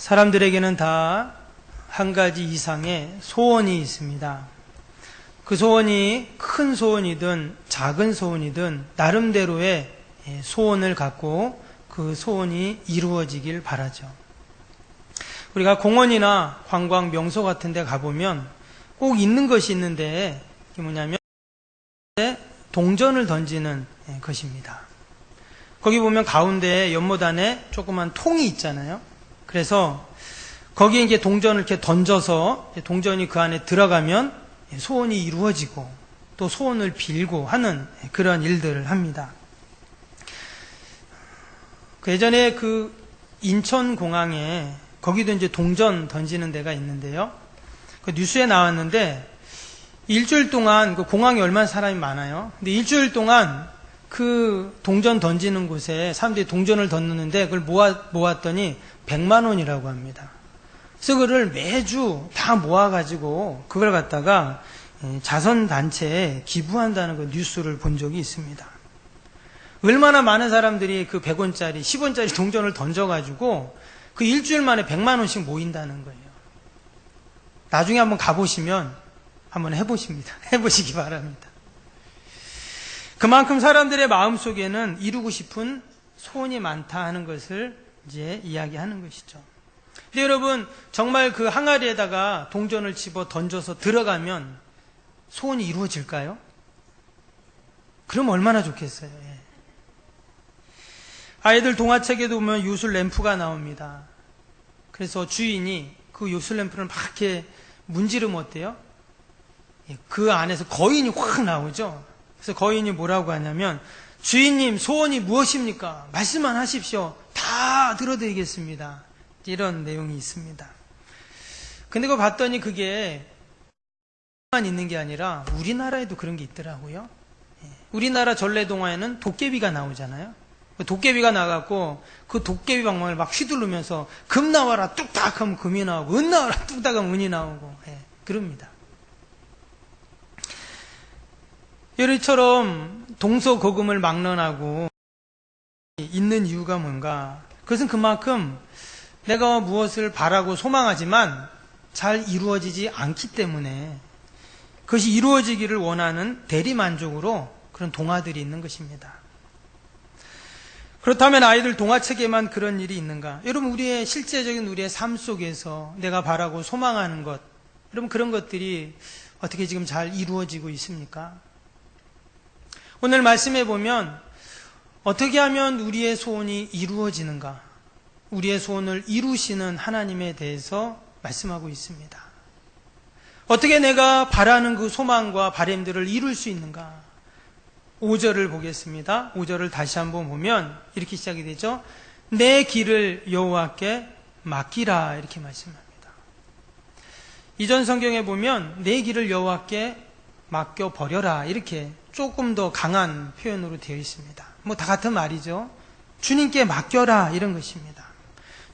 사람들에게는 다 한 가지 이상의 소원이 있습니다. 그 소원이 큰 소원이든 작은 소원이든 나름대로의 소원을 갖고 그 소원이 이루어지길 바라죠. 우리가 공원이나 관광 명소 같은 데 가보면 꼭 있는 것이 있는데 그게 뭐냐면 동전을 던지는 것입니다. 거기 보면 가운데 연못안에 조그만 통이 있잖아요. 그래서 거기에 이제 동전을 이렇게 던져서 동전이 그 안에 들어가면 소원이 이루어지고 또 소원을 빌고 하는 그런 일들을 합니다. 그 예전에 그 인천공항에 거기도 이제 동전 던지는 데가 있는데요. 그 뉴스에 나왔는데 일주일 동안 그 공항에 얼마나 사람이 많아요. 근데 일주일 동안 그 동전 던지는 곳에 사람들이 동전을 던지는데 그걸 모았더니 100만 원이라고 합니다. 그래서 그걸 매주 다 모아가지고 그걸 갖다가 자선단체에 기부한다는 그 뉴스를 본 적이 있습니다. 얼마나 많은 사람들이 그 100원짜리, 10원짜리 동전을 던져가지고 그 일주일 만에 100만 원씩 모인다는 거예요. 나중에 한번 가보시면 한번 해보시기 바랍니다. 그만큼 사람들의 마음속에는 이루고 싶은 소원이 많다 하는 것을 이제 이야기하는 것이죠. 근데 여러분, 정말 그 항아리에다가 동전을 집어 던져서 들어가면 소원이 이루어질까요? 그럼 얼마나 좋겠어요. 아이들 동화책에도 보면 요술 램프가 나옵니다. 그래서 주인이 그 요술 램프를 막 이렇게 문지르면 어때요? 그 안에서 거인이 확 나오죠. 그래서 거인이 뭐라고 하냐면, 주인님 소원이 무엇입니까? 말씀만 하십시오. 다 들어드리겠습니다. 이런 내용이 있습니다. 근데 그거 봤더니 그게 만 있는 게 아니라 우리나라에도 그런 게 있더라고요. 우리나라 전래동화에는 도깨비가 나오잖아요. 도깨비가 나가고 그 도깨비 방망이를 막 휘두르면서 금 나와라 뚝딱 하면 금이 나오고 은 나와라 뚝딱 하면 은이 나오고 그럽니다. 이처럼 동서고금을 막론하고 있는 이유가 뭔가? 그것은 그만큼 내가 무엇을 바라고 소망하지만 잘 이루어지지 않기 때문에 그것이 이루어지기를 원하는 대리만족으로 그런 동화들이 있는 것입니다. 그렇다면 아이들 동화책에만 그런 일이 있는가? 여러분, 우리의 실제적인 우리의 삶 속에서 내가 바라고 소망하는 것, 여러분 그런 것들이 어떻게 지금 잘 이루어지고 있습니까? 오늘 말씀해 보면 어떻게 하면 우리의 소원이 이루어지는가? 우리의 소원을 이루시는 하나님에 대해서 말씀하고 있습니다. 어떻게 내가 바라는 그 소망과 바람들을 이룰 수 있는가? 5절을 보겠습니다. 5절을 다시 한번 보면 이렇게 시작이 되죠. 내 길을 여호와께 맡기라 이렇게 말씀합니다. 이전 성경에 보면 내 길을 여호와께 맡겨버려라 이렇게 조금 더 강한 표현으로 되어 있습니다. 뭐 다 같은 말이죠. 주님께 맡겨라 이런 것입니다.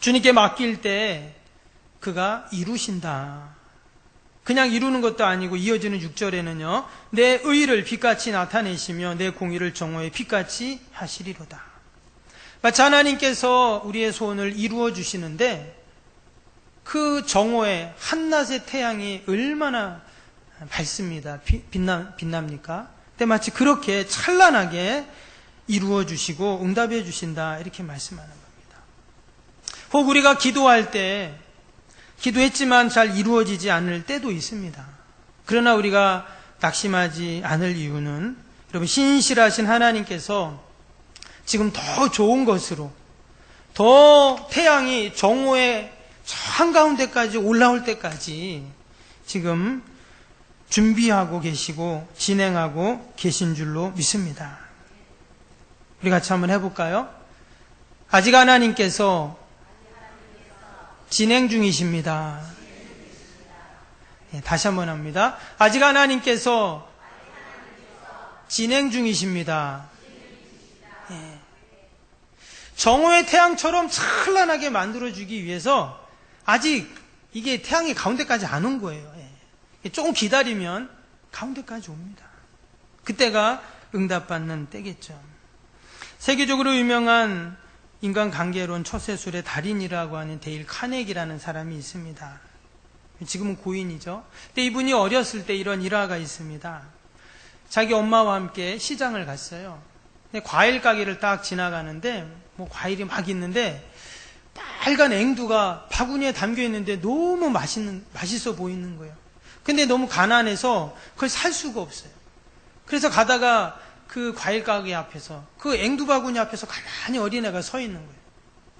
주님께 맡길 때 그가 이루신다. 그냥 이루는 것도 아니고 이어지는 6절에는요. 내 의를 빛같이 나타내시며 내 공의를 정오에 빛같이 하시리로다. 마치 하나님께서 우리의 소원을 이루어 주시는데 그 정오에 한낮의 태양이 얼마나 밝습니다. 빛납니까? 근데 마치 그렇게 찬란하게 이루어 주시고 응답해 주신다 이렇게 말씀하는 겁니다. 혹 우리가 기도할 때 기도했지만 잘 이루어지지 않을 때도 있습니다. 그러나 우리가 낙심하지 않을 이유는 여러분 신실하신 하나님께서 지금 더 좋은 것으로 더 태양이 정오의 한가운데까지 올라올 때까지 지금 준비하고 계시고 진행하고 계신 줄로 믿습니다. 우리 같이 한번 해볼까요? 아직 하나님께서 진행 중이십니다. 다시 한번 합니다. 아직 하나님께서 진행 중이십니다. 정오의 태양처럼 찬란하게 만들어주기 위해서 아직 이게 태양이 가운데까지 안 온 거예요. 조금 기다리면 가운데까지 옵니다. 그때가 응답받는 때겠죠. 세계적으로 유명한 인간관계론 처세술의 달인이라고 하는 데일 카네기라는 사람이 있습니다. 지금은 고인이죠. 근데 이분이 어렸을 때 이런 일화가 있습니다. 자기 엄마와 함께 시장을 갔어요. 근데 과일 가게를 딱 지나가는데 과일이 막 있는데 빨간 앵두가 바구니에 담겨 있는데 너무 맛있어 보이는 거예요. 근데 너무 가난해서 그걸 살 수가 없어요. 그래서 가다가 그 과일 가게 앞에서 그 앵두 바구니 앞에서 가만히 어린애가 서 있는 거예요.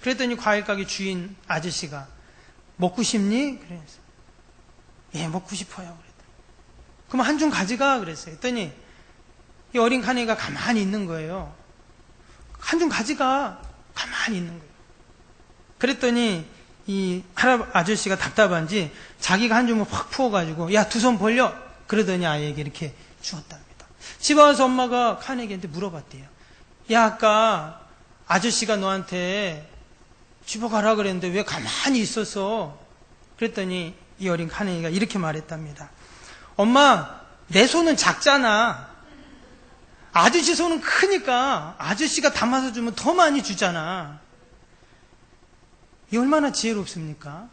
그랬더니 과일 가게 주인 아저씨가 먹고 싶니? 그래서 예, 먹고 싶어요. 그랬더니 그럼 한 줌 가져가 그랬어요. 그랬더니 이 어린 카네기가 가만히 있는 거예요. 한 줌 가져가. 가만히 있는 거예요. 그랬더니 이 아저씨가 답답한지 자기가 한 줌을 확 부어가지고 야, 두 손 벌려. 그러더니 아이에게 이렇게 주었답니다. 집에 와서 엄마가 카네기한테 물어봤대요. 야, 아까 아저씨가 너한테 집어가라 그랬는데 왜 가만히 있었어? 그랬더니 이 어린 카네기가 이렇게 말했답니다. 엄마, 내 손은 작잖아. 아저씨 손은 크니까 아저씨가 담아서 주면 더 많이 주잖아. 이 얼마나 지혜롭습니까?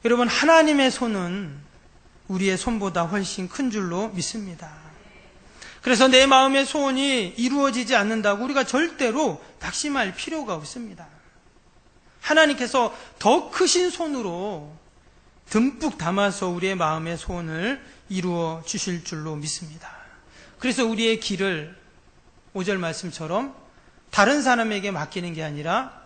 여러분, 하나님의 손은 우리의 손보다 훨씬 큰 줄로 믿습니다. 그래서 내 마음의 소원이 이루어지지 않는다고 우리가 절대로 낙심할 필요가 없습니다. 하나님께서 더 크신 손으로 듬뿍 담아서 우리의 마음의 소원을 이루어 주실 줄로 믿습니다. 그래서 우리의 길을 5절 말씀처럼 다른 사람에게 맡기는 게 아니라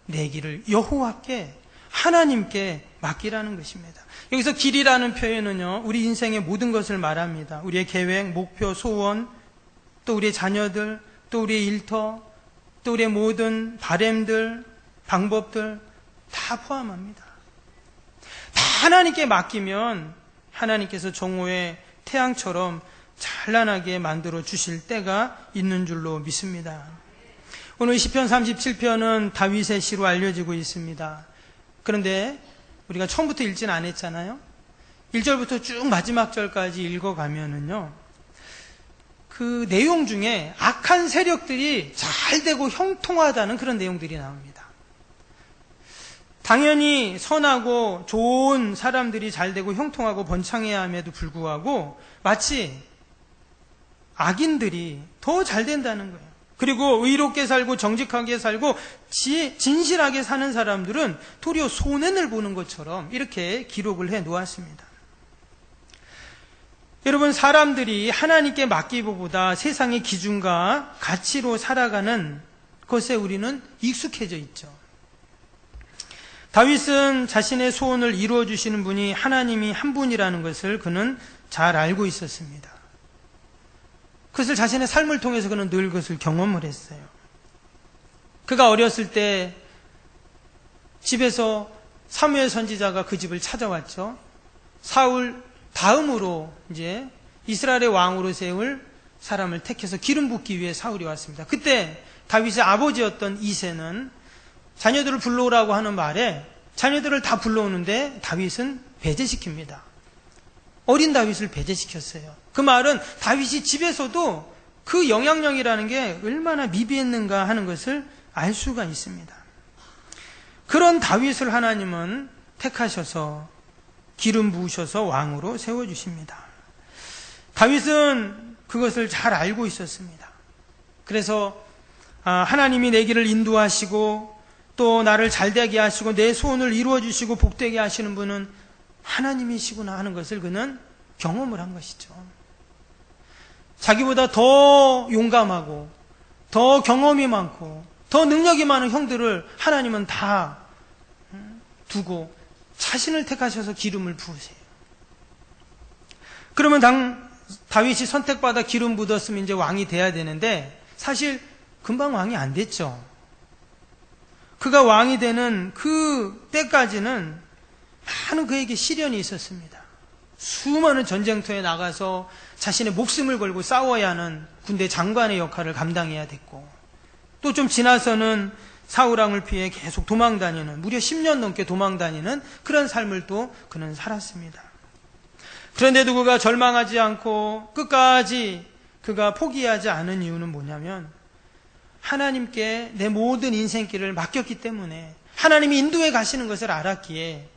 내 길을 여호와께 하나님께 맡기라는 것입니다. 여기서 길이라는 표현은요, 우리 인생의 모든 것을 말합니다. 우리의 계획, 목표, 소원, 또 우리의 자녀들, 또 우리의 일터, 또 우리의 모든 바램들, 방법들 다 포함합니다. 다 하나님께 맡기면 하나님께서 정오의 태양처럼 찬란하게 만들어 주실 때가 있는 줄로 믿습니다. 오늘 시편 37편은 다윗의 시로 알려지고 있습니다. 그런데 우리가 처음부터 읽지는 않았잖아요. 1절부터 쭉 마지막 절까지 읽어가면은요, 그 내용 중에 악한 세력들이 잘 되고 형통하다는 그런 내용들이 나옵니다. 당연히 선하고 좋은 사람들이 잘 되고 형통하고 번창해야 함에도 불구하고 마치 악인들이 더 잘 된다는 거예요. 그리고 의롭게 살고 정직하게 살고 진실하게 사는 사람들은 도리어 손해를 보는 것처럼 이렇게 기록을 해 놓았습니다. 여러분, 사람들이 하나님께 맡기보다 세상의 기준과 가치로 살아가는 것에 우리는 익숙해져 있죠. 다윗은 자신의 소원을 이루어 주시는 분이 하나님이 한 분이라는 것을 그는 잘 알고 있었습니다. 그것을 자신의 삶을 통해서 그는 늘 그것을 경험을 했어요. 그가 어렸을 때 집에서 사무엘 선지자가 그 집을 찾아왔죠. 사울 다음으로 이제 이스라엘의 왕으로 세울 사람을 택해서 기름 붓기 위해 사울이 왔습니다. 그때 다윗의 아버지였던 이새는 자녀들을 불러오라고 하는 말에 자녀들을 다 불러오는데 다윗은 배제시킵니다. 어린 다윗을 배제시켰어요. 그 말은 다윗이 집에서도 그 영향력이라는 게 얼마나 미비했는가 하는 것을 알 수가 있습니다. 그런 다윗을 하나님은 택하셔서 기름 부으셔서 왕으로 세워주십니다. 다윗은 그것을 잘 알고 있었습니다. 그래서 하나님이 내 길을 인도하시고 또 나를 잘되게 하시고 내 소원을 이루어 주시고 복되게 하시는 분은 하나님이시구나 하는 것을 그는 경험을 한 것이죠. 자기보다 더 용감하고 더 경험이 많고 더 능력이 많은 형들을 하나님은 다 두고 자신을 택하셔서 기름을 부으세요. 그러면 다윗이 선택받아 기름 묻었으면 이제 왕이 돼야 되는데 사실 금방 왕이 안 됐죠. 그가 왕이 되는 그 때까지는 많은 그에게 시련이 있었습니다. 수많은 전쟁터에 나가서 자신의 목숨을 걸고 싸워야 하는 군대 장관의 역할을 감당해야 됐고, 또 좀 지나서는 사울왕을 피해 계속 도망다니는, 무려 10년 넘게 도망다니는 그런 삶을 또 그는 살았습니다. 그런데도 그가 절망하지 않고 끝까지 그가 포기하지 않은 이유는 뭐냐면 하나님께 내 모든 인생길을 맡겼기 때문에 하나님이 인도해 가시는 것을 알았기에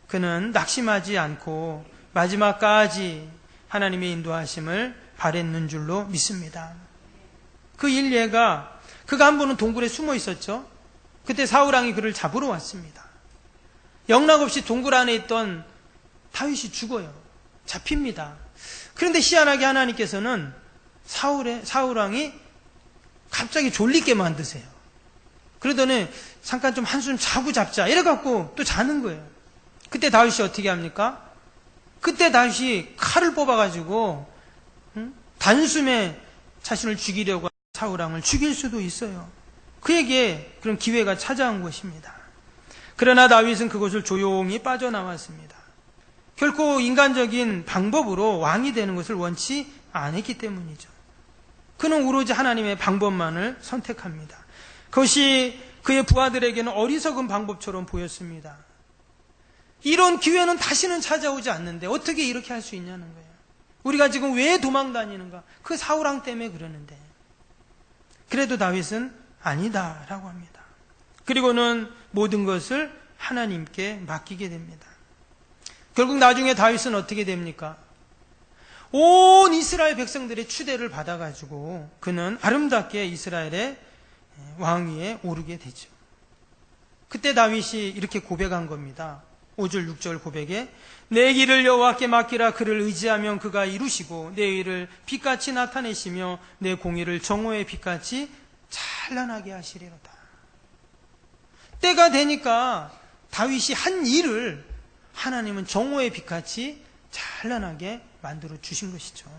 그는 낙심하지 않고 마지막까지 하나님의 인도하심을 바랬는 줄로 믿습니다. 그 일례가 그가 한 번은 동굴에 숨어 있었죠. 그때 사울왕이 그를 잡으러 왔습니다. 영락없이 동굴 안에 있던 다윗이 죽어요. 잡힙니다. 그런데 희한하게 하나님께서는 사울왕이 갑자기 졸리게 만드세요. 그러더니 잠깐 좀 한숨 자고 잡자 이래갖고 또 자는 거예요. 그때 다윗이 어떻게 합니까? 그때 다윗이 칼을 뽑아가지고 단숨에 자신을 죽이려고 사울왕을 죽일 수도 있어요. 그에게 그런 기회가 찾아온 것입니다. 그러나 다윗은 그곳을 조용히 빠져나왔습니다. 결코 인간적인 방법으로 왕이 되는 것을 원치 않았기 때문이죠. 그는 오로지 하나님의 방법만을 선택합니다. 그것이 그의 부하들에게는 어리석은 방법처럼 보였습니다. 이런 기회는 다시는 찾아오지 않는데 어떻게 이렇게 할 수 있냐는 거예요. 우리가 지금 왜 도망 다니는가? 그 사울왕 때문에 그러는데. 그래도 다윗은 아니다라고 합니다. 그리고는 모든 것을 하나님께 맡기게 됩니다. 결국 나중에 다윗은 어떻게 됩니까? 온 이스라엘 백성들의 추대를 받아가지고 그는 아름답게 이스라엘의 왕위에 오르게 되죠. 그때 다윗이 이렇게 고백한 겁니다. 5절 6절 고백에 내 길을 여호와께 맡기라. 그를 의지하면 그가 이루시고 내 의를 빛같이 나타내시며 내 공의를 정오의 빛같이 찬란하게 하시리로다. 때가 되니까 다윗이 한 일을 하나님은 정오의 빛같이 찬란하게 만들어 주신 것이죠.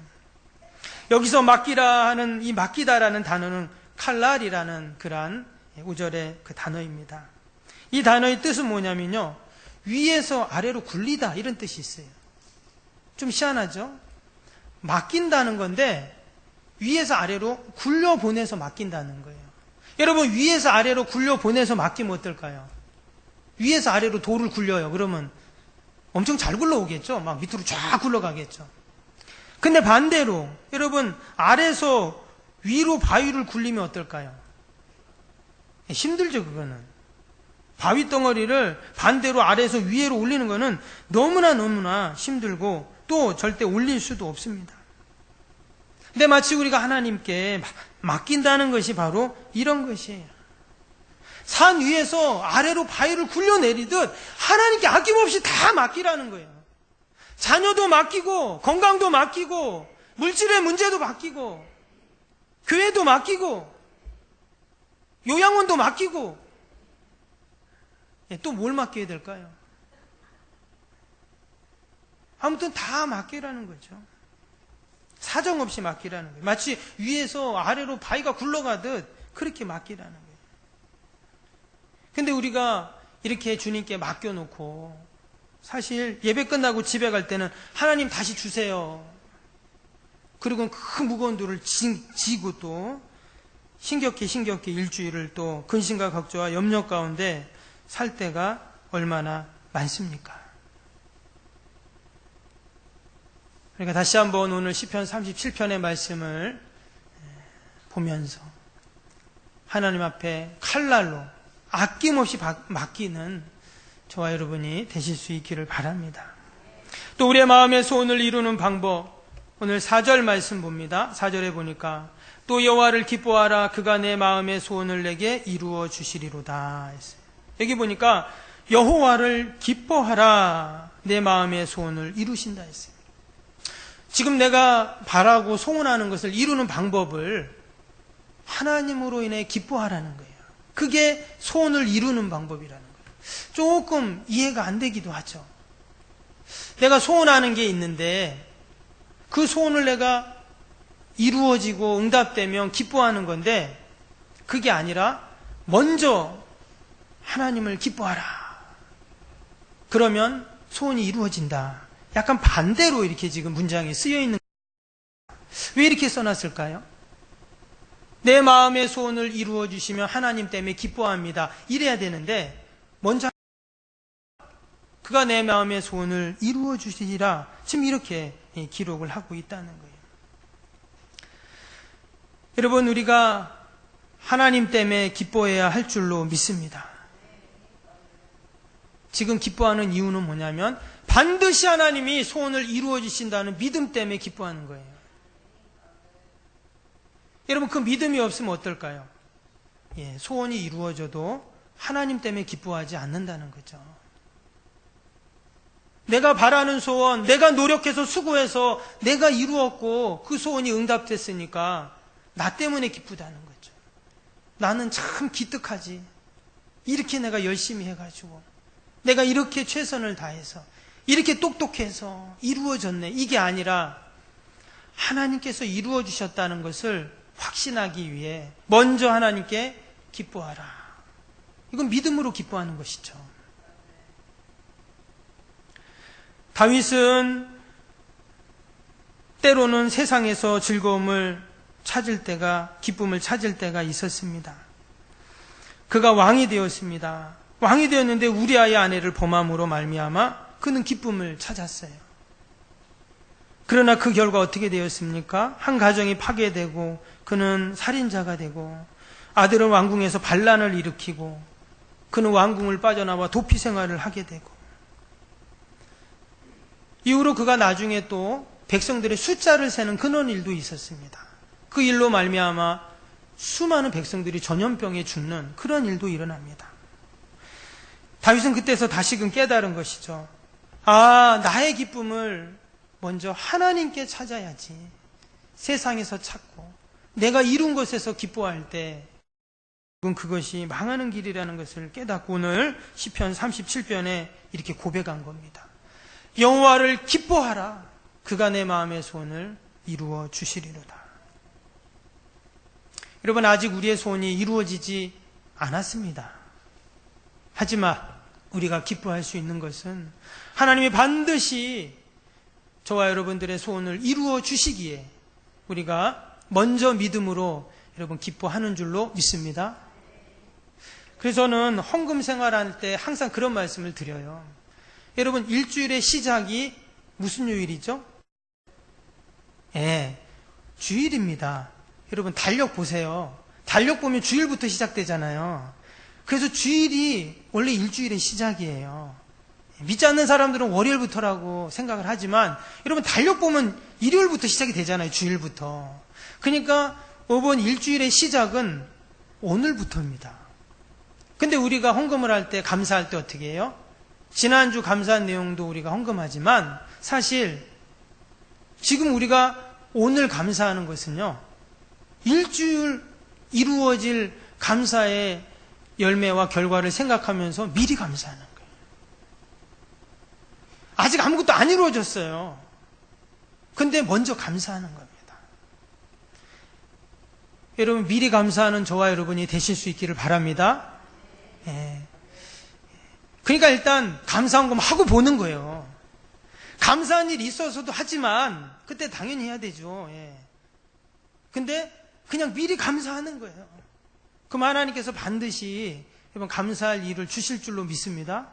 여기서 맡기라 하는 이 맡기다라는 단어는 칼날이라는 그러한 5절의 그 단어입니다. 이 단어의 뜻은 뭐냐면요, 위에서 아래로 굴리다 이런 뜻이 있어요. 좀 희한하죠? 맡긴다는 건데 위에서 아래로 굴려보내서 맡긴다는 거예요. 여러분, 위에서 아래로 굴려보내서 맡기면 어떨까요? 위에서 아래로 돌을 굴려요. 그러면 엄청 잘 굴러오겠죠? 막 밑으로 쫙 굴러가겠죠. 근데 반대로 여러분, 아래에서 위로 바위를 굴리면 어떨까요? 힘들죠, 그거는. 바위 덩어리를 반대로 아래에서 위로 올리는 거는 너무나 힘들고 또 절대 올릴 수도 없습니다. 근데 마치 우리가 하나님께 맡긴다는 것이 바로 이런 것이에요. 산 위에서 아래로 바위를 굴려내리듯 하나님께 아낌없이 다 맡기라는 거예요. 자녀도 맡기고, 건강도 맡기고, 물질의 문제도 맡기고, 교회도 맡기고, 요양원도 맡기고, 또 뭘 맡겨야 될까요? 아무튼 다 맡기라는 거죠. 사정없이 맡기라는 거예요. 마치 위에서 아래로 바위가 굴러가듯 그렇게 맡기라는 거예요. 근데 우리가 이렇게 주님께 맡겨놓고 사실 예배 끝나고 집에 갈 때는 하나님 다시 주세요. 그리고 그 무거운 돌을 지고 또 힘겹게 일주일을 또 근심과 걱정과 염려 가운데 살 때가 얼마나 많습니까? 그러니까 다시 한번 오늘 시편 37편의 말씀을 보면서 하나님 앞에 칼날로 아낌없이 맡기는 저와 여러분이 되실 수 있기를 바랍니다. 또 우리의 마음의 소원을 이루는 방법, 오늘 4절 말씀 봅니다. 4절에 보니까 또 여호와를 기뻐하라. 그가 내 마음의 소원을 내게 이루어 주시리로다 했어요. 여기 보니까 여호와를 기뻐하라. 내 마음의 소원을 이루신다 했어요. 지금 내가 바라고 소원하는 것을 이루는 방법을 하나님으로 인해 기뻐하라는 거예요. 그게 소원을 이루는 방법이라는 거예요. 조금 이해가 안 되기도 하죠. 내가 소원하는 게 있는데 그 소원을 내가 이루어지고 응답되면 기뻐하는 건데 그게 아니라 먼저 하나님을 기뻐하라. 그러면 소원이 이루어진다. 약간 반대로 이렇게 지금 문장에 쓰여 있는 거예요. 왜 이렇게 써놨을까요? 내 마음의 소원을 이루어 주시면 하나님 때문에 기뻐합니다. 이래야 되는데 먼저 그가 내 마음의 소원을 이루어 주시리라. 지금 이렇게 기록을 하고 있다는 거예요. 여러분, 우리가 하나님 때문에 기뻐해야 할 줄로 믿습니다. 지금 기뻐하는 이유는 뭐냐면 반드시 하나님이 소원을 이루어 주신다는 믿음 때문에 기뻐하는 거예요. 여러분, 그 믿음이 없으면 어떨까요? 소원이 이루어져도 하나님 때문에 기뻐하지 않는다는 거죠. 내가 바라는 소원, 내가 노력해서 수고해서 내가 이루었고 그 소원이 응답됐으니까 나 때문에 기쁘다는 거죠. 나는 참 기특하지. 이렇게 내가 열심히 해가지고 내가 이렇게 최선을 다해서 이렇게 똑똑해서 이루어졌네. 이게 아니라 하나님께서 이루어 주셨다는 것을 확신하기 위해 먼저 하나님께 기뻐하라. 이건 믿음으로 기뻐하는 것이죠. 다윗은 때로는 세상에서 즐거움을 찾을 때가, 기쁨을 찾을 때가 있었습니다. 그가 왕이 되었습니다. 왕이 되었는데 우리아의 아내를 범함으로 말미암아 그는 기쁨을 찾았어요. 그러나 그 결과 어떻게 되었습니까? 한 가정이 파괴되고 그는 살인자가 되고 아들은 왕궁에서 반란을 일으키고 그는 왕궁을 빠져나와 도피 생활을 하게 되고 이후로 그가 나중에 또 백성들의 숫자를 세는 그런 일도 있었습니다. 그 일로 말미암아 수많은 백성들이 전염병에 죽는 그런 일도 일어납니다. 다윗은 그때서 다시금 깨달은 것이죠. 나의 기쁨을 먼저 하나님께 찾아야지. 세상에서 찾고 내가 이룬 것에서 기뻐할 때 그것이 망하는 길이라는 것을 깨닫고 오늘 시편 37편에 이렇게 고백한 겁니다. 여호와를 기뻐하라. 그가 내 마음의 소원을 이루어 주시리로다. 여러분, 아직 우리의 소원이 이루어지지 않았습니다. 하지만 우리가 기뻐할 수 있는 것은 하나님이 반드시 저와 여러분들의 소원을 이루어 주시기에 우리가 먼저 믿음으로 여러분 기뻐하는 줄로 믿습니다. 그래서 저는 헌금 생활할 때 항상 그런 말씀을 드려요. 여러분, 일주일의 시작이 무슨 요일이죠? 주일입니다. 여러분, 달력 보세요. 달력 보면 주일부터 시작되잖아요. 그래서 주일이 원래 일주일의 시작이에요. 믿지 않는 사람들은 월요일부터라고 생각을 하지만 여러분, 달력 보면 일요일부터 시작이 되잖아요. 주일부터. 그러니까 이번 일주일의 시작은 오늘부터입니다. 근데 우리가 헌금을 할 때, 감사할 때 어떻게 해요? 지난주 감사한 내용도 우리가 헌금하지만 사실 지금 우리가 오늘 감사하는 것은요, 일주일 이루어질 감사의 열매와 결과를 생각하면서 미리 감사하는 거예요. 아직 아무것도 안 이루어졌어요. 근데 먼저 감사하는 겁니다. 여러분, 미리 감사하는 저와 여러분이 되실 수 있기를 바랍니다. 그러니까 일단 감사한 거 하고 보는 거예요. 감사한 일이 있어서도 하지만 그때 당연히 해야 되죠. 근데 그냥 미리 감사하는 거예요. 그럼 하나님께서 반드시 여러분 감사할 일을 주실 줄로 믿습니다.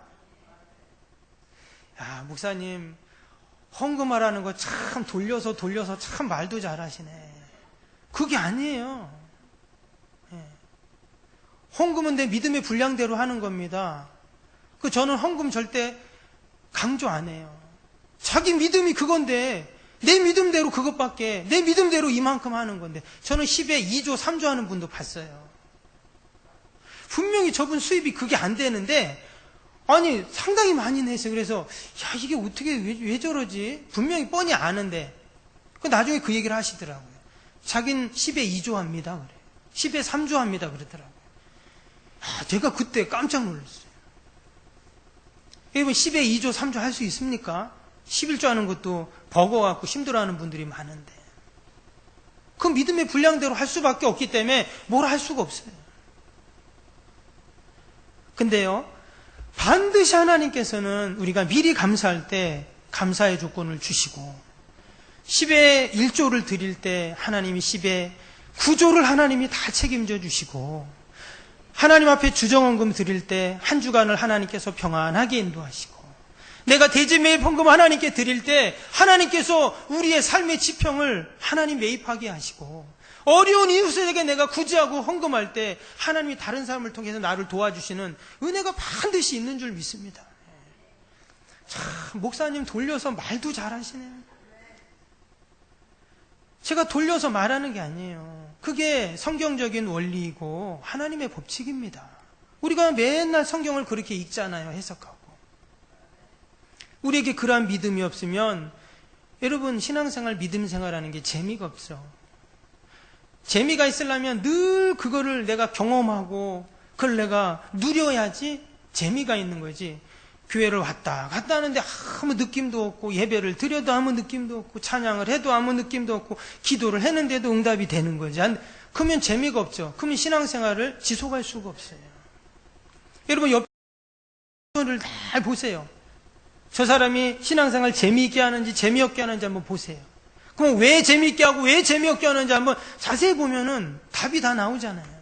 목사님, 헌금하라는 거 참 돌려서 참 말도 잘하시네. 그게 아니에요. 헌금은 내 믿음의 분량대로 하는 겁니다. 저는 헌금 절대 강조 안 해요. 자기 믿음이 그건데 내 믿음대로 그것밖에, 내 믿음대로 이만큼 하는 건데, 저는 10에 2조 3조 하는 분도 봤어요. 분명히 저분 수입이 그게 안 되는데 아니 상당히 많이 내세요. 그래서 이게 어떻게 왜 저러지? 분명히 뻔히 아는데 나중에 그 얘기를 하시더라고요. 자기는 10에 2조 합니다. 그래. 10에 3조 합니다. 그러더라고요. 제가 그때 깜짝 놀랐어요. 여러분, 10에 2조 3조 할 수 있습니까? 11조 하는 것도 버거워갖고 힘들어하는 분들이 많은데 그 믿음의 분량대로 할 수밖에 없기 때문에 뭘 할 수가 없어요. 근데요, 반드시 하나님께서는 우리가 미리 감사할 때 감사의 조건을 주시고 10에 1조를 드릴 때 하나님이 10에 9조를 하나님이 다 책임져 주시고 하나님 앞에 주정헌금 드릴 때 한 주간을 하나님께서 평안하게 인도하시고 내가 대제 매입 헌금 하나님께 드릴 때 하나님께서 우리의 삶의 지평을 하나님 매입하게 하시고 어려운 이웃에게 내가 구제하고 헌금할 때 하나님이 다른 사람을 통해서 나를 도와주시는 은혜가 반드시 있는 줄 믿습니다. 참, 목사님 돌려서 말도 잘하시네요. 제가 돌려서 말하는 게 아니에요. 그게 성경적인 원리이고 하나님의 법칙입니다. 우리가 맨날 성경을 그렇게 읽잖아요. 해석하고. 우리에게 그러한 믿음이 없으면 여러분 신앙생활 믿음생활하는 게 재미가 없어. 재미가 있으려면 늘 그거를 내가 경험하고 그걸 내가 누려야지 재미가 있는 거지. 교회를 왔다 갔다 하는데 아무 느낌도 없고, 예배를 드려도 아무 느낌도 없고, 찬양을 해도 아무 느낌도 없고, 기도를 했는데도 응답이 되는 거지. 그러면 재미가 없죠. 그러면 신앙생활을 지속할 수가 없어요. 여러분 옆을 잘 보세요. 저 사람이 신앙생활 재미있게 하는지 재미없게 하는지 한번 보세요. 그럼 왜 재미있게 하고 왜 재미없게 하는지 한번 자세히 보면은 답이 다 나오잖아요.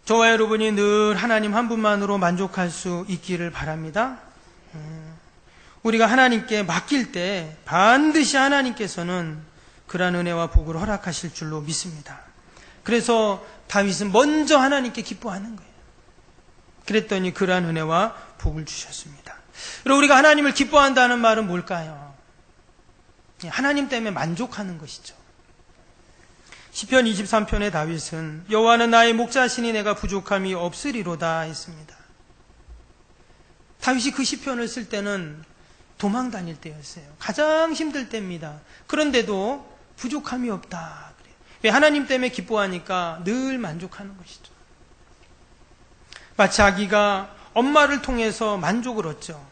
저와 여러분이 늘 하나님 한 분만으로 만족할 수 있기를 바랍니다. 우리가 하나님께 맡길 때 반드시 하나님께서는 그러한 은혜와 복을 허락하실 줄로 믿습니다. 그래서 다윗은 먼저 하나님께 기뻐하는 거예요. 그랬더니 그러한 은혜와 복을 주셨습니다. 그리고 우리가 하나님을 기뻐한다는 말은 뭘까요? 하나님 때문에 만족하는 것이죠. 시편 23편의 다윗은 여호와는 나의 목자시니 내가 부족함이 없으리로다 했습니다. 다윗이 그 시편을 쓸 때는 도망 다닐 때였어요. 가장 힘들 때입니다. 그런데도 부족함이 없다. 왜? 하나님 때문에 기뻐하니까 늘 만족하는 것이죠. 마치 아기가 엄마를 통해서 만족을 얻죠.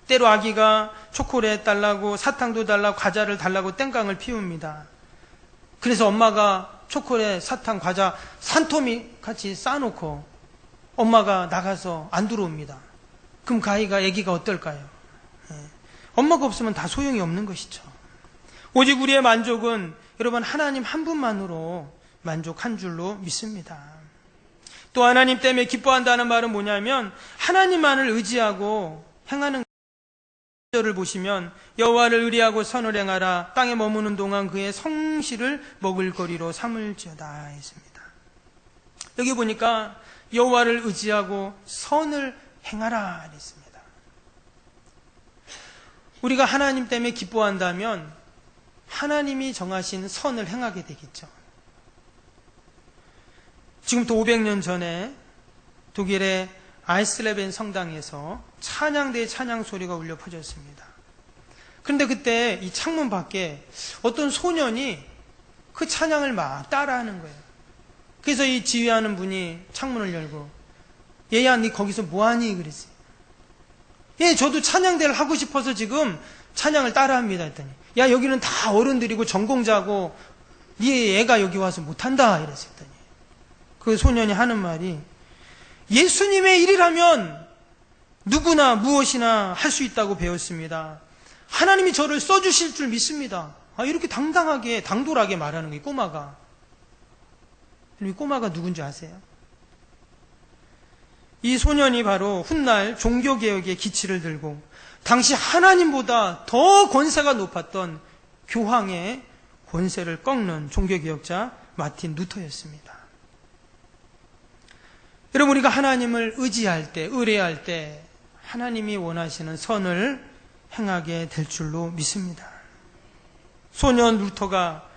때로 아기가 초콜릿 달라고, 사탕도 달라고, 과자를 달라고 땡깡을 피웁니다. 그래서 엄마가 초콜릿, 사탕, 과자 산토미 같이 싸놓고 엄마가 나가서 안 들어옵니다. 그럼 그 아기가 어떨까요? 엄마가 없으면 다 소용이 없는 것이죠. 오직 우리의 만족은 여러분 하나님 한 분만으로 만족한 줄로 믿습니다. 또 하나님 때문에 기뻐한다는 말은 뭐냐면 하나님만을 의지하고 행하는 를 보시면 여호와를 의리하고 선을 행하라. 땅에 머무는 동안 그의 성실을 먹을거리로 삼을지어다 했습니다. 여기 보니까 여호와를 의지하고 선을 행하라 했습니다. 우리가 하나님 때문에 기뻐한다면 하나님이 정하신 선을 행하게 되겠죠. 지금부터 500년 전에 독일의 아이슬레벤 성당에서 찬양대의 찬양 소리가 울려 퍼졌습니다. 그런데 그때 이 창문 밖에 어떤 소년이 그 찬양을 막 따라하는 거예요. 그래서 이 지휘하는 분이 창문을 열고 얘야 니 거기서 뭐하니? 그랬어요. 예, 저도 찬양대를 하고 싶어서 지금 찬양을 따라합니다 했더니 야 여기는 다 어른들이고 전공자고 니 애가 여기 와서 못한다 이랬더니 그 소년이 하는 말이 예수님의 일이라면 누구나 무엇이나 할 수 있다고 배웠습니다. 하나님이 저를 써주실 줄 믿습니다. 이렇게 당당하게 당돌하게 말하는 거예요. 꼬마가. 이 꼬마가 누군지 아세요? 이 소년이 바로 훗날 종교개혁의 기치를 들고 당시 하나님보다 더 권세가 높았던 교황의 권세를 꺾는 종교개혁자 마틴 루터였습니다. 여러분 우리가 하나님을 의지할 때, 의뢰할 때 하나님이 원하시는 선을 행하게 될 줄로 믿습니다. 소년 루터가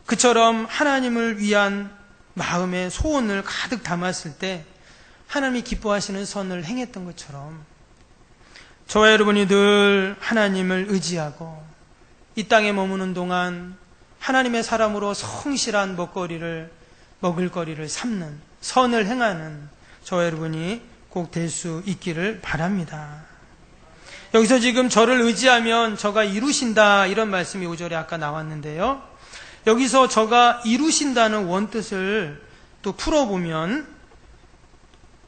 그처럼 하나님을 위한 마음의 소원을 가득 담았을 때 하나님이 기뻐하시는 선을 행했던 것처럼 저와 여러분이 늘 하나님을 의지하고 이 땅에 머무는 동안 하나님의 사람으로 성실한 먹을거리를 삼는 선을 행하는 저와 여러분이 꼭 될 수 있기를 바랍니다. 여기서 지금 저를 의지하면 저가 이루신다 이런 말씀이 5절에 아까 나왔는데요. 여기서 저가 이루신다는 원뜻을 또 풀어보면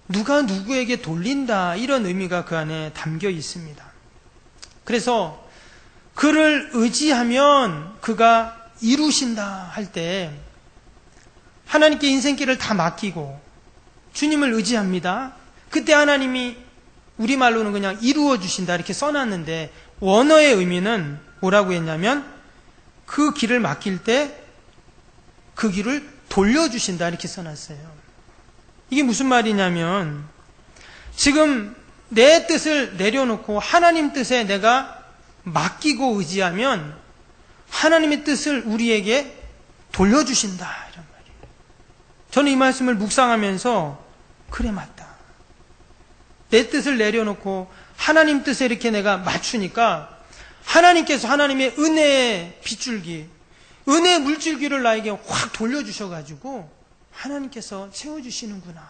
누가 누구에게 돌린다 이런 의미가 그 안에 담겨 있습니다. 그래서 그를 의지하면 그가 이루신다 할 때 하나님께 인생길을 다 맡기고 주님을 의지합니다. 그때 하나님이 우리말로는 그냥 이루어 주신다 이렇게 써놨는데 원어의 의미는 뭐라고 했냐면 그 길을 맡길 때 그 길을 돌려주신다 이렇게 써놨어요. 이게 무슨 말이냐면 지금 내 뜻을 내려놓고 하나님 뜻에 내가 맡기고 의지하면 하나님의 뜻을 우리에게 돌려주신다 이런 말이에요. 저는 이 말씀을 묵상하면서 그래 맞다. 내 뜻을 내려놓고 하나님 뜻에 이렇게 내가 맞추니까 하나님께서 하나님의 은혜의 빗줄기, 은혜의 물줄기를 나에게 확 돌려주셔가지고 하나님께서 채워주시는구나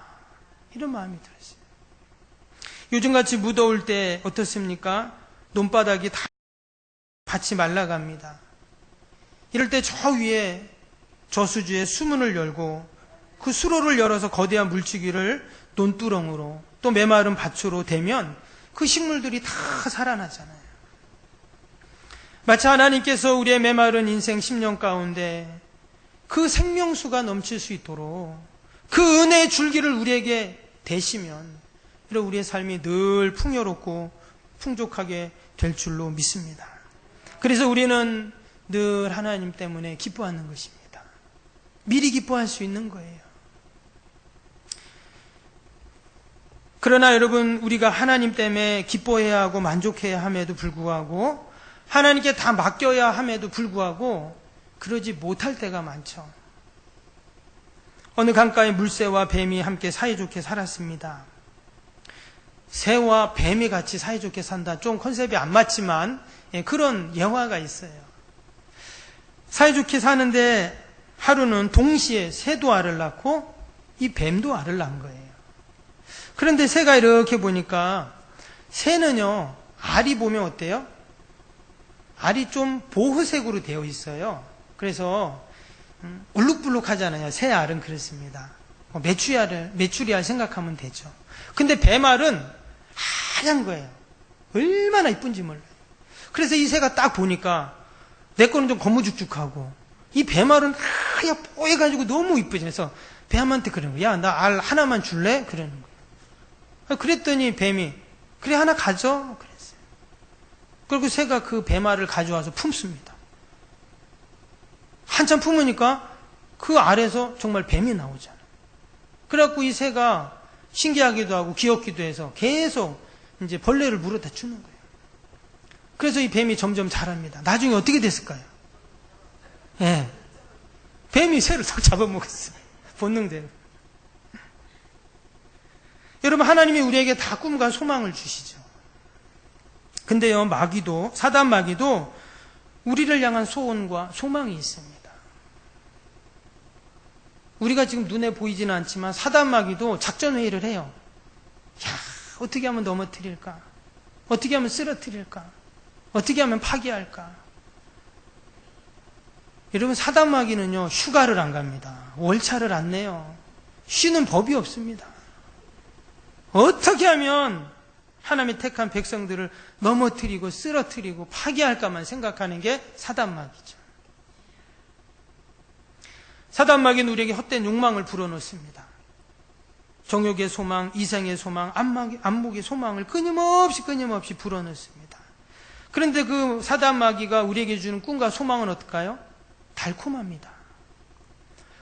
이런 마음이 들었어요. 요즘같이 무더울 때 어떻습니까? 논바닥이 다 밭이 말라갑니다. 이럴 때 저 위에 저수지에 수문을 열고 그 수로를 열어서 거대한 물줄기를 논두렁으로 또 메마른 밭으로 대면 그 식물들이 다 살아나잖아요. 마치 하나님께서 우리의 메마른 인생 10년 가운데 그 생명수가 넘칠 수 있도록 그 은혜의 줄기를 우리에게 대시면 이런 우리의 삶이 늘 풍요롭고 풍족하게 될 줄로 믿습니다. 그래서 우리는 늘 하나님 때문에 기뻐하는 것입니다. 미리 기뻐할 수 있는 거예요. 그러나 여러분, 우리가 하나님 때문에 기뻐해야 하고 만족해야 함에도 불구하고 하나님께 다 맡겨야 함에도 불구하고 그러지 못할 때가 많죠. 어느 강가에 물새와 뱀이 함께 사이좋게 살았습니다. 새와 뱀이 같이 사이좋게 산다. 좀 컨셉이 안 맞지만 그런 예화가 있어요. 사이좋게 사는데 하루는 동시에 새도 알을 낳고 이 뱀도 알을 낳은 거예요. 그런데 새가 이렇게 보니까 새는요, 알이 보면 어때요? 알이 좀 보호색으로 되어 있어요. 그래서 울룩불룩 하잖아요. 새 알은 그렇습니다. 메추리 알 생각하면 되죠. 근데 뱀알은 하얀 거예요. 얼마나 이쁜지 몰라요. 그래서 이 새가 딱 보니까 내 거는 좀 거무죽죽하고 이 뱀알은 하얗 뽀해가지고 너무 이쁘지. 그래서 뱀한테 그러는 거예요. 야, 나 알 하나만 줄래? 그러는 거예요. 그랬더니 뱀이 그래 하나 가져. 그랬어요. 그리고 새가 그 뱀알을 가져와서 품습니다. 한참 품으니까 그 알에서 정말 뱀이 나오잖아요. 그래갖고 이 새가 신기하기도 하고 귀엽기도 해서 계속 이제 벌레를 물어다 주는 거예요. 그래서 이 뱀이 점점 자랍니다. 나중에 어떻게 됐을까요? 예. 뱀이 새를 다 잡아먹었어요. 본능대로. 여러분, 하나님이 우리에게 다 꿈과 소망을 주시죠. 근데요, 사단 마귀도 우리를 향한 소원과 소망이 있습니다. 우리가 지금 눈에 보이지는 않지만 사단 마귀도 작전회의를 해요. 야, 어떻게 하면 넘어뜨릴까? 어떻게 하면 쓰러뜨릴까? 어떻게 하면 파괴할까? 여러분, 사단 마귀는요, 휴가를 안 갑니다. 월차를 안 내요. 쉬는 법이 없습니다. 어떻게 하면 하나님의 택한 백성들을 넘어뜨리고 쓰러뜨리고 파괴할까만 생각하는 게 사단 마귀죠. 사단 마귀는 우리에게 헛된 욕망을 불어넣습니다. 정욕의 소망, 이생의 소망, 안목의 소망을 끊임없이 불어넣습니다. 그런데 그 사단 마귀가 우리에게 주는 꿈과 소망은 어떨까요? 달콤합니다.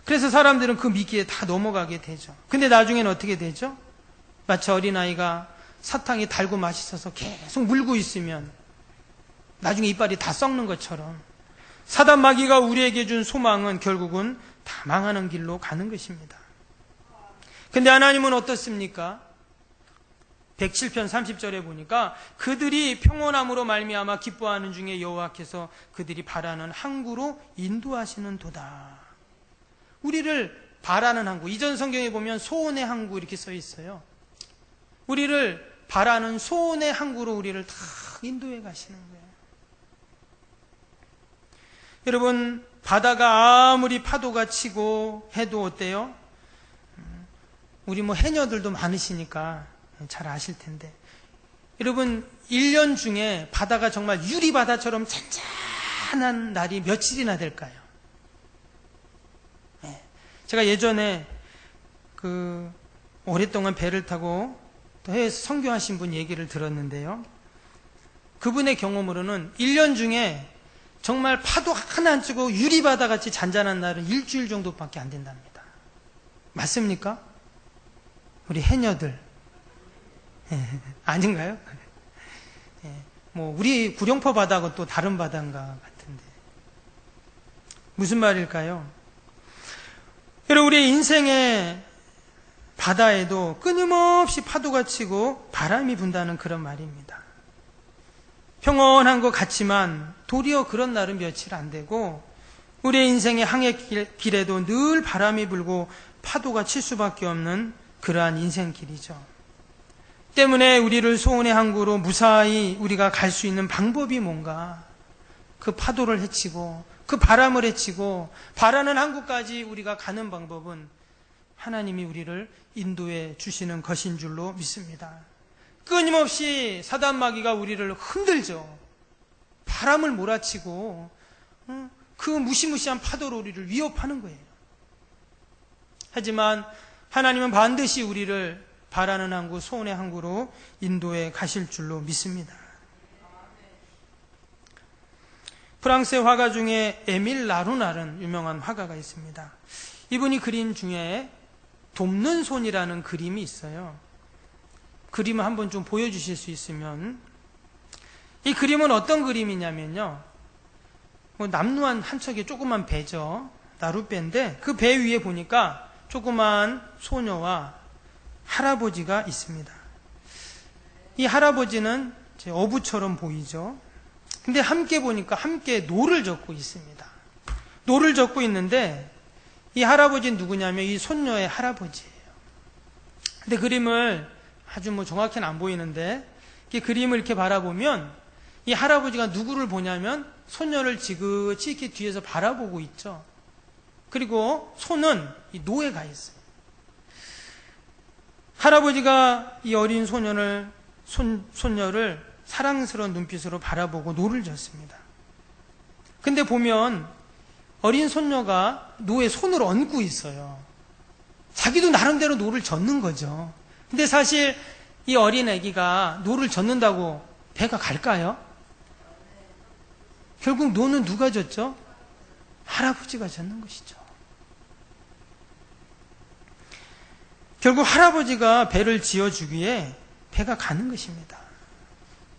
그래서 사람들은 그 미끼에 다 넘어가게 되죠. 근데 나중에는 어떻게 되죠? 마치 어린아이가 사탕이 달고 맛있어서 계속 물고 있으면 나중에 이빨이 다 썩는 것처럼 사단 마귀가 우리에게 준 소망은 결국은 다 망하는 길로 가는 것입니다. 근데 하나님은 어떻습니까? 107편 30절에 보니까 그들이 평온함으로 말미암아 기뻐하는 중에 여호와께서 그들이 바라는 항구로 인도하시는 도다. 우리를 바라는 항구, 이전 성경에 보면 소원의 항구 이렇게 써 있어요. 우리를 바라는 소원의 항구로 우리를 다 인도해 가시는 거예요. 여러분, 바다가 아무리 파도가 치고 해도 어때요? 우리 해녀들도 많으시니까 잘 아실 텐데, 여러분, 1년 중에 바다가 정말 유리바다처럼 잔잔한 날이 며칠이나 될까요? 제가 예전에 오랫동안 배를 타고 또 해외에서 선교하신 분 얘기를 들었는데요. 그분의 경험으로는 1년 중에 정말 파도 하나 안 치고 유리바다 같이 잔잔한 날은 일주일 정도밖에 안 된답니다. 맞습니까? 우리 해녀들. 아닌가요? 뭐 우리 구룡포 바다하고 또 다른 바다인가 같은데. 무슨 말일까요? 여러분, 우리 인생의 바다에도 끊임없이 파도가 치고 바람이 분다는 그런 말입니다. 평온한 것 같지만 도리어 그런 날은 며칠 안 되고 우리의 인생의 항해길에도 늘 바람이 불고 파도가 칠 수밖에 없는 그러한 인생길이죠. 때문에 우리를 소원의 항구로 무사히 우리가 갈 수 있는 방법이 뭔가, 그 파도를 헤치고 그 바람을 헤치고 바라는 항구까지 우리가 가는 방법은 하나님이 우리를 인도해 주시는 것인 줄로 믿습니다. 끊임없이 사단마귀가 우리를 흔들죠. 바람을 몰아치고 그 무시무시한 파도로 우리를 위협하는 거예요. 하지만 하나님은 반드시 우리를 바라는 항구, 소원의 항구로 인도해 가실 줄로 믿습니다. 프랑스의 화가 중에 에밀 라루나르는 유명한 화가가 있습니다. 이분이 그림 중에 돕는 손이라는 그림이 있어요. 그림을 한번 좀 보여주실 수 있으면. 이 그림은 어떤 그림이냐면요, 남루한 한 척의 조그만 배죠. 나룻배인데 그 배 위에 보니까 조그만 소녀와 할아버지가 있습니다. 이 할아버지는 제 어부처럼 보이죠. 근데 함께 보니까 함께 노를 젓고 있습니다. 노를 젓고 있는데 이 할아버지는 누구냐면 이 손녀의 할아버지예요. 근데 그림을 아주 정확히는 안 보이는데 이 그림을 이렇게 바라보면 이 할아버지가 누구를 보냐면 손녀를 지그치 이렇게 뒤에서 바라보고 있죠. 그리고 손은 이 노에 가 있어요. 할아버지가 이 어린 손녀를 사랑스러운 눈빛으로 바라보고 노를 젓습니다. 근데 보면 어린 손녀가 노에 손을 얹고 있어요. 자기도 나름대로 노를 젓는 거죠. 근데 사실 이 어린 아기가 노를 젓는다고 배가 갈까요? 결국 노는 누가 젓죠? 할아버지가 젓는 것이죠. 결국 할아버지가 배를 지어주기에 배가 가는 것입니다.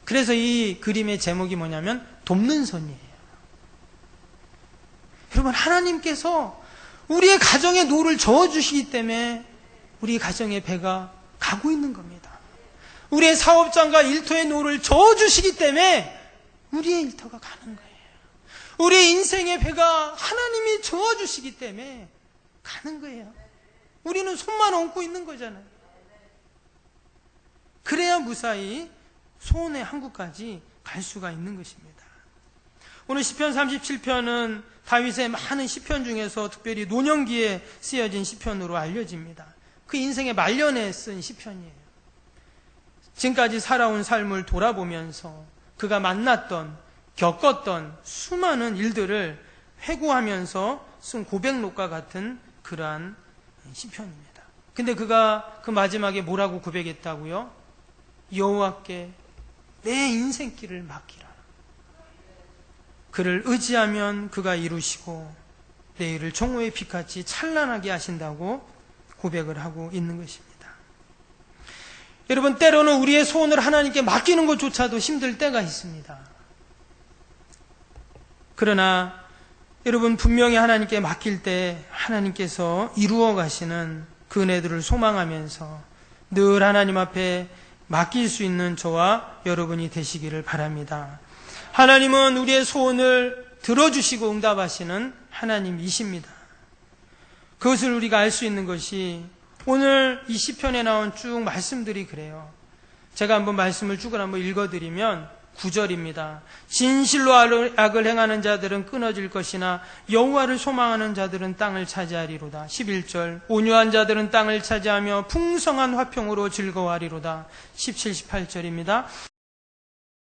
그래서 이 그림의 제목이 뭐냐면 돕는 손이에요. 여러분, 하나님께서 우리의 가정에 노를 저어주시기 때문에 우리 가정의 배가 가고 있는 겁니다. 우리의 사업장과 일터의 노를 저어주시기 때문에 우리의 일터가 가는 거예요. 우리의 인생의 배가 하나님이 저어주시기 때문에 가는 거예요. 우리는 손만 얹고 있는 거잖아요. 그래야 무사히 소원의 항구까지 갈 수가 있는 것입니다. 오늘 시편 37편은 다윗의 많은 시편 중에서 특별히 노년기에 쓰여진 시편으로 알려집니다. 그 인생의 말년에 쓴 시편이에요. 지금까지 살아온 삶을 돌아보면서 그가 만났던, 겪었던 수많은 일들을 회고하면서 쓴 고백록과 같은 그러한 시편입니다. 근데 그가 그 마지막에 뭐라고 고백했다고요? 여호와께 내 인생길을 맡기라. 그를 의지하면 그가 이루시고 내일을 정오의 빛같이 찬란하게 하신다고 고백을 하고 있는 것입니다. 여러분, 때로는 우리의 소원을 하나님께 맡기는 것조차도 힘들 때가 있습니다. 그러나 여러분, 분명히 하나님께 맡길 때 하나님께서 이루어 가시는 그 은혜들을 소망하면서 늘 하나님 앞에 맡길 수 있는 저와 여러분이 되시기를 바랍니다. 하나님은 우리의 소원을 들어주시고 응답하시는 하나님이십니다. 그것을 우리가 알 수 있는 것이 오늘 이 시편에 나온 쭉 말씀들이 그래요. 제가 한번 말씀을 쭉 한번 읽어드리면 9절입니다. 진실로 악을 행하는 자들은 끊어질 것이나 여호와를 소망하는 자들은 땅을 차지하리로다. 11절. 온유한 자들은 땅을 차지하며 풍성한 화평으로 즐거워하리로다. 17, 18절입니다.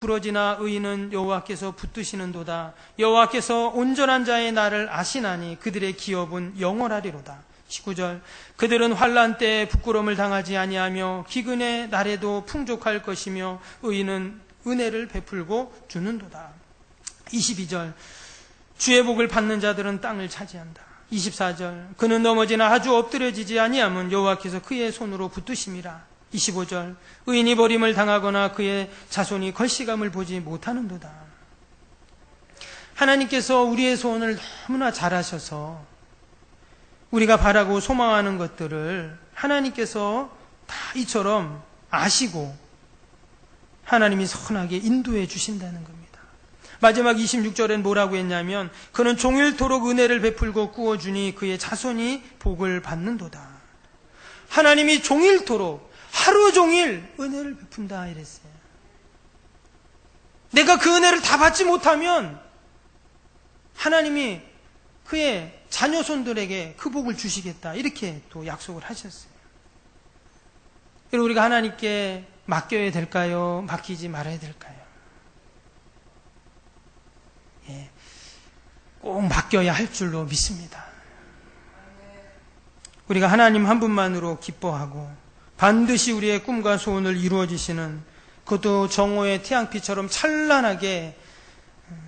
부러지나 의인은 여호와께서 붙드시는도다. 여호와께서 온전한 자의 날을 아시나니 그들의 기업은 영원하리로다. 19절. 그들은 환난 때에 부끄러움을 당하지 아니하며 기근의 날에도 풍족할 것이며 의인은 은혜를 베풀고 주는도다. 22절, 주의 복을 받는 자들은 땅을 차지한다. 24절, 그는 넘어지나 아주 엎드려지지 아니함은 여호와께서 그의 손으로 붙드심이라. 25절, 의인이 버림을 당하거나 그의 자손이 걸시감을 보지 못하는도다. 하나님께서 우리의 소원을 너무나 잘하셔서 우리가 바라고 소망하는 것들을 하나님께서 다 이처럼 아시고 하나님이 선하게 인도해 주신다는 겁니다. 마지막 26절엔 뭐라고 했냐면 그는 종일토록 은혜를 베풀고 꾸어주니 그의 자손이 복을 받는도다. 하나님이 종일토록 하루 종일 은혜를 베푼다 이랬어요. 내가 그 은혜를 다 받지 못하면 하나님이 그의 자녀손들에게 그 복을 주시겠다 이렇게 또 약속을 하셨어요. 그리고 우리가 하나님께 맡겨야 될까요? 맡기지 말아야 될까요? 꼭 맡겨야 할 줄로 믿습니다. 우리가 하나님 한 분만으로 기뻐하고 반드시 우리의 꿈과 소원을 이루어주시는, 그것도 정오의 태양빛처럼 찬란하게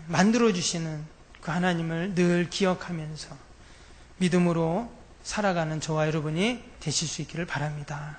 만들어주시는 그 하나님을 늘 기억하면서 믿음으로 살아가는 저와 여러분이 되실 수 있기를 바랍니다.